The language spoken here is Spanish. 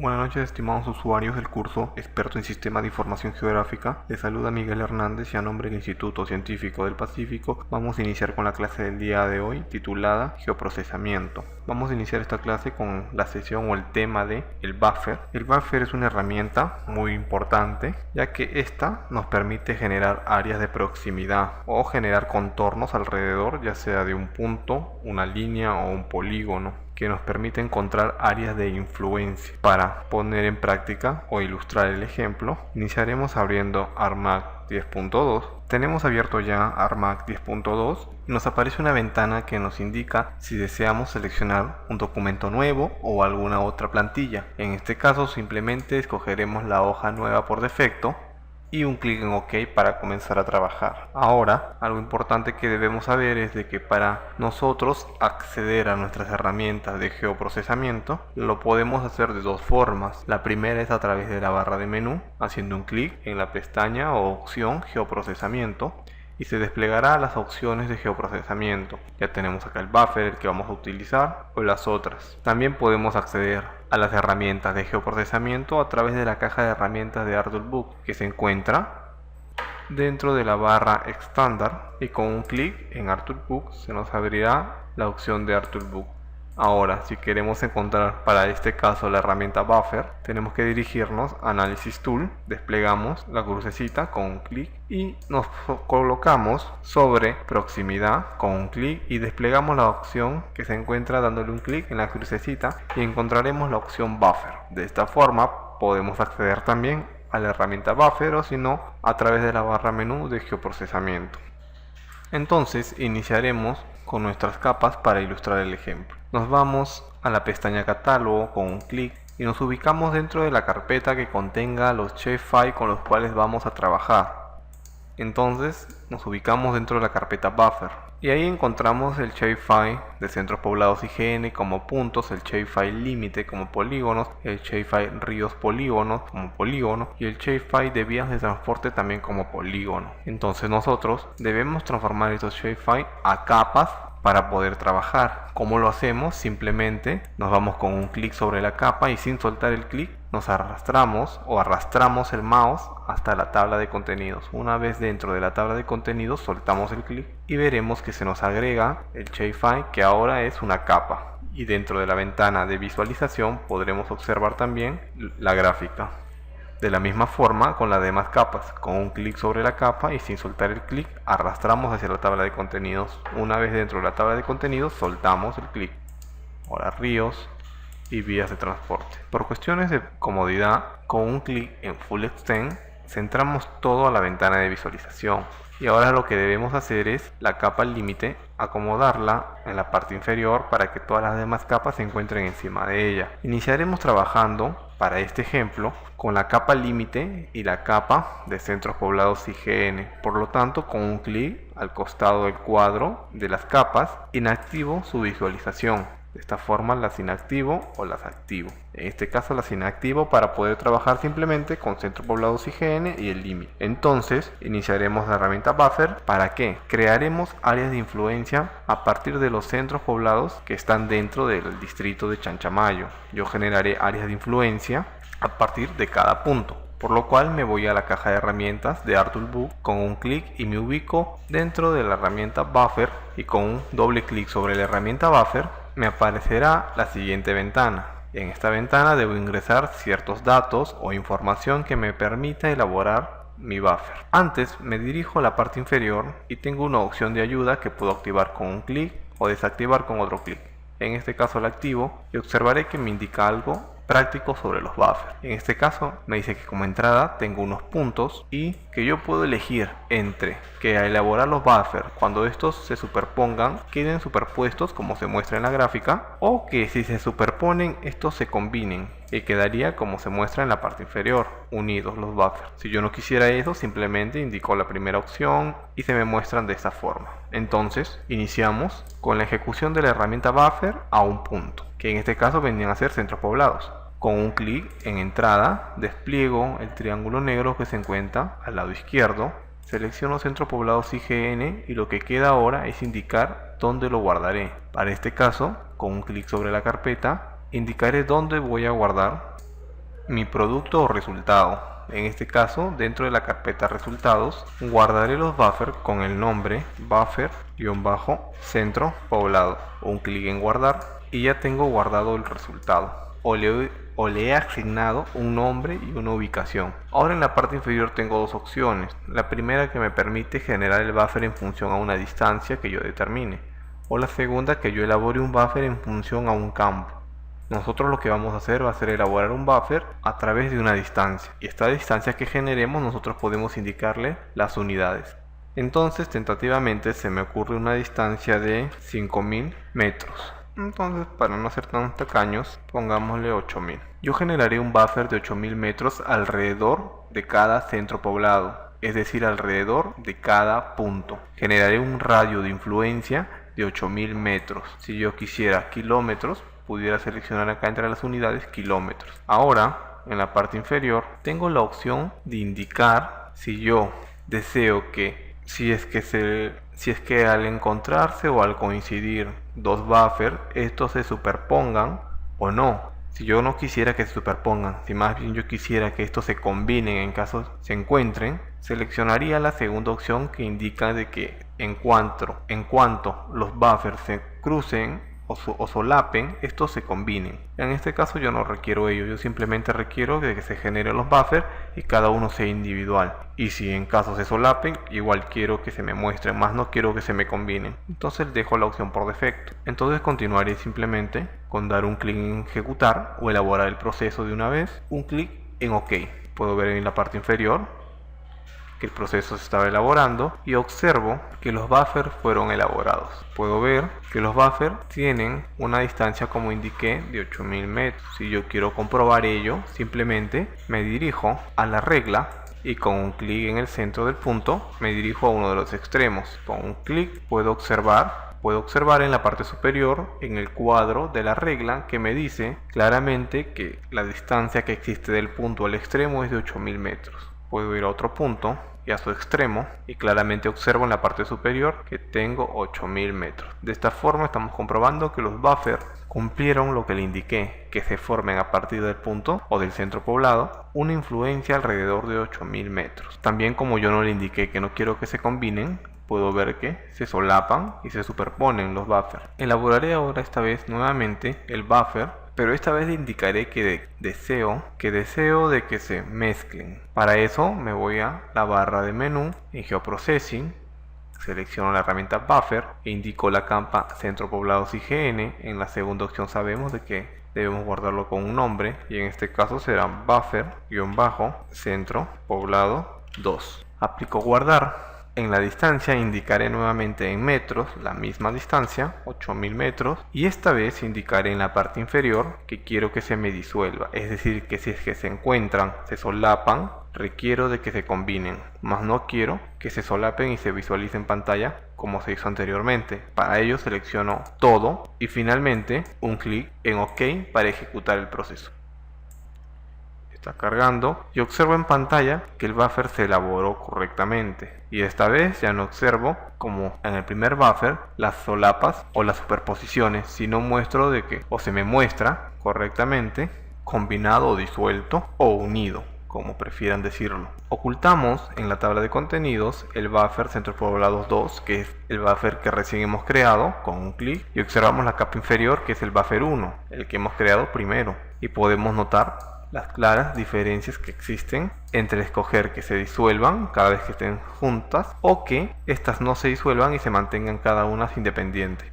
Buenas noches, estimados usuarios del curso Experto en Sistemas de Información Geográfica. Les saluda Miguel Hernández y a nombre del Instituto Científico del Pacífico vamos a iniciar con la clase del día de hoy titulada Geoprocesamiento. Vamos a iniciar esta clase con la sesión o el tema de el buffer. El buffer es una herramienta muy importante ya que esta nos permite generar áreas de proximidad o generar contornos alrededor, ya sea de un punto, una línea o un polígono, que nos permite encontrar áreas de influencia. Para poner en práctica o ilustrar el ejemplo, iniciaremos abriendo ARMAC 10.2. Tenemos abierto ya ARMAC 10.2 y nos aparece una ventana que nos indica si deseamos seleccionar un documento nuevo o alguna otra plantilla. En este caso simplemente escogeremos la hoja nueva por defecto y un clic en OK para comenzar a trabajar. Ahora, algo importante que debemos saber es de que para nosotros acceder a nuestras herramientas de geoprocesamiento lo podemos hacer de dos formas. La primera es a través de la barra de menú, haciendo un clic en la pestaña o opción Geoprocesamiento y se desplegará las opciones de geoprocesamiento. Ya tenemos acá el buffer, el que vamos a utilizar, o las otras. También podemos acceder a las herramientas de geoprocesamiento a través de la caja de herramientas de ArttoolBook, que se encuentra dentro de la barra estándar, y con un clic en ArttoolBook se nos abrirá la opción de ArttoolBook. Ahora, si queremos encontrar para este caso la herramienta Buffer, tenemos que dirigirnos a Analysis Tool, desplegamos la crucecita con un clic y nos colocamos sobre Proximidad con un clic y desplegamos la opción que se encuentra dándole un clic en la crucecita y encontraremos la opción Buffer. De esta forma podemos acceder también a la herramienta Buffer o si no, a través de la barra menú de geoprocesamiento. Entonces iniciaremos con nuestras capas para ilustrar el ejemplo. Nos vamos a la pestaña Catálogo con un clic y nos ubicamos dentro de la carpeta que contenga los shapefile con los cuales vamos a trabajar. Entonces nos ubicamos dentro de la carpeta Buffer y ahí encontramos el shapefile de centros poblados IGN como puntos, el shapefile límite como polígonos, el shapefile ríos polígonos como polígono y el shapefile de vías de transporte también como polígono. Entonces nosotros debemos transformar estos shapefile a capas para poder trabajar. ¿Cómo lo hacemos? Simplemente nos vamos con un clic sobre la capa y sin soltar el clic nos arrastramos el mouse hasta la tabla de contenidos. Una vez dentro de la tabla de contenidos soltamos el clic y veremos que se nos agrega el shapefile que ahora es una capa. Y dentro de la ventana de visualización podremos observar también la gráfica. De la misma forma con las demás capas, con un clic sobre la capa y sin soltar el clic arrastramos hacia la tabla de contenidos. Una vez dentro de la tabla de contenidos soltamos el clic. Ahora ríos y vías de transporte. Por cuestiones de comodidad, con un clic en Full Extend centramos todo a la ventana de visualización. Y ahora lo que debemos hacer es la capa límite, acomodarla en la parte inferior para que todas las demás capas se encuentren encima de ella. Iniciaremos trabajando para este ejemplo con la capa límite y la capa de centros poblados IGN. Por lo tanto, con un clic al costado del cuadro de las capas, inactivo su visualización. De esta forma las inactivo o las activo. En este caso las inactivo para poder trabajar simplemente con centros poblados IGN y el límite. Entonces iniciaremos la herramienta Buffer. ¿Para qué? Crearemos áreas de influencia a partir de los centros poblados que están dentro del distrito de Chanchamayo. Yo generaré áreas de influencia a partir de cada punto. Por lo cual me voy a la caja de herramientas de ArttoolBook con un clic y me ubico dentro de la herramienta Buffer y con un doble clic sobre la herramienta Buffer me aparecerá la siguiente ventana. En esta ventana debo ingresar ciertos datos o información que me permita elaborar mi buffer. Antes me dirijo a la parte inferior y tengo una opción de ayuda que puedo activar con un clic o desactivar con otro clic. En este caso la activo y observaré que me indica algo práctico sobre los buffers. En este caso me dice que como entrada tengo unos puntos y que yo puedo elegir entre que al elaborar los buffers, cuando estos se superpongan, queden superpuestos como se muestra en la gráfica, o que si se superponen estos se combinen y quedaría como se muestra en la parte inferior, unidos los buffers. Si yo no quisiera eso, simplemente indico la primera opción y se me muestran de esta forma. Entonces iniciamos con la ejecución de la herramienta buffer a un punto, que en este caso vendrían a ser centros poblados. Con un clic en entrada, despliego el triángulo negro que se encuentra al lado izquierdo, selecciono centros poblados IGN y lo que queda ahora es indicar dónde lo guardaré. Para este caso, con un clic sobre la carpeta, indicaré dónde voy a guardar mi producto o resultado. En este caso, dentro de la carpeta resultados, guardaré los buffers con el nombre buffer-centro poblado. Un clic en guardar y ya tengo guardado el resultado. O le he asignado un nombre y una ubicación. Ahora en la parte inferior tengo dos opciones. La primera, que me permite generar el buffer en función a una distancia que yo determine. O la segunda, que yo elabore un buffer en función a un campo. Nosotros lo que vamos a hacer va a ser elaborar un buffer a través de una distancia, y esta distancia que generemos nosotros podemos indicarle las unidades. Entonces tentativamente se me ocurre una distancia de 5000 metros. Entonces, para no ser tan tacaños, pongámosle 8000. Yo generaré un buffer de 8000 metros alrededor de cada centro poblado, es decir, alrededor de cada punto. Generaré un radio de influencia de 8000 metros. Si yo quisiera kilómetros, pudiera seleccionar acá entre las unidades kilómetros. Ahora, en la parte inferior, tengo la opción de indicar si yo deseo que, si es que al encontrarse o al coincidir dos buffers, estos se superpongan o no. Si yo no quisiera que se superpongan, si más bien yo quisiera que estos se combinen en caso se encuentren, seleccionaría la segunda opción, que indica de que en cuanto los buffers se crucen o solapen, estos se combinen. En este caso yo no requiero ello, yo simplemente requiero de que se generen los buffers y cada uno sea individual. Y si en caso se solapen, igual quiero que se me muestren, más no quiero que se me combinen. Entonces dejo la opción por defecto. Entonces continuaré simplemente con dar un clic en ejecutar o elaborar el proceso de una vez, un clic en OK. Puedo ver en la parte inferior que el proceso se estaba elaborando y observo que los buffers fueron elaborados. Puedo ver que los buffers tienen una distancia, como indiqué, de 8000 metros. Si yo quiero comprobar ello, simplemente me dirijo a la regla y con un clic en el centro del punto me dirijo a uno de los extremos. Con un clic puedo observar en la parte superior, en el cuadro de la regla, que me dice claramente que la distancia que existe del punto al extremo es de 8000 metros. Puedo ir a otro punto y a su extremo y claramente observo en la parte superior que tengo 8000 metros. De esta forma estamos comprobando que los buffers cumplieron lo que le indiqué, que se formen a partir del punto o del centro poblado una influencia alrededor de 8000 metros. También, como yo no le indiqué que no quiero que se combinen, puedo ver que se solapan y se superponen los buffers. Elaboraré ahora esta vez nuevamente el buffer, pero esta vez le indicaré que deseo de que se mezclen. Para eso me voy a la barra de menú, en Geoprocessing, selecciono la herramienta Buffer e indico la capa Centro Poblados IGN. En la segunda opción sabemos de que debemos guardarlo con un nombre, y en este caso será Buffer-Centro Poblado 2. Aplico guardar. En la distancia indicaré nuevamente en metros la misma distancia, 8000 metros, y esta vez indicaré en la parte inferior que quiero que se me disuelva, es decir, que si es que se encuentran, se solapan, requiero de que se combinen, más no quiero que se solapen y se visualice en pantalla como se hizo anteriormente. Para ello selecciono todo y finalmente un clic en OK para ejecutar el proceso. Está cargando y observo en pantalla que el buffer se elaboró correctamente, y esta vez ya no observo, como en el primer buffer, las solapas o las superposiciones, sino muestro de que o se me muestra correctamente combinado o disuelto o unido, como prefieran decirlo. Ocultamos en la tabla de contenidos el buffer Centro Poblados 2, que es el buffer que recién hemos creado, con un clic, y observamos la capa inferior, que es el buffer 1, el que hemos creado primero, y podemos notar las claras diferencias que existen entre escoger que se disuelvan cada vez que estén juntas o que estas no se disuelvan y se mantengan cada una independiente.